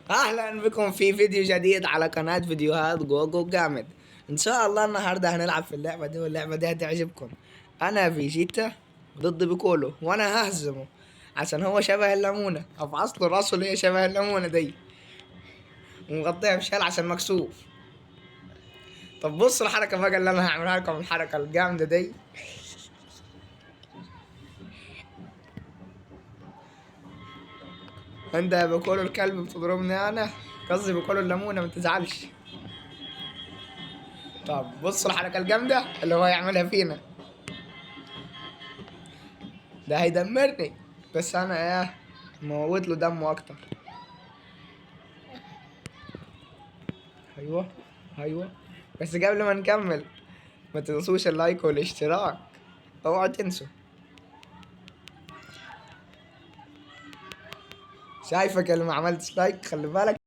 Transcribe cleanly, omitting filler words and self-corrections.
اهلا بكم في فيديو جديد على قناة فيديوهات جوجو جامد. ان شاء الله النهاردة هنلعب في اللعبة دي واللعبة دي هتعجبكم. انا فيجيتا ضد بيكولو وانا ههزمه عشان هو شبه الليمونة، افعص له راسه اللي هي شبه الليمونة دي ومغطيها بشال عشان مكسوف. طب بص الحركة بقى اللي انا هعملها لكم، الحركة الجامدة دي. انت يا بيكولو الكلب بتضربني انا، قصدي بيكولو الليمونة ما تزعلش. طب بص الحركة الجامدة اللي هو يعملها فينا، ده هيدمرني بس انا موت له دمه اكتر. ايوه ايوه، بس قبل ما نكمل ما تنسوش اللايك والاشتراك، اوعوا تنسوا. شايفك اللي ما عملتش لايك خلي بالك.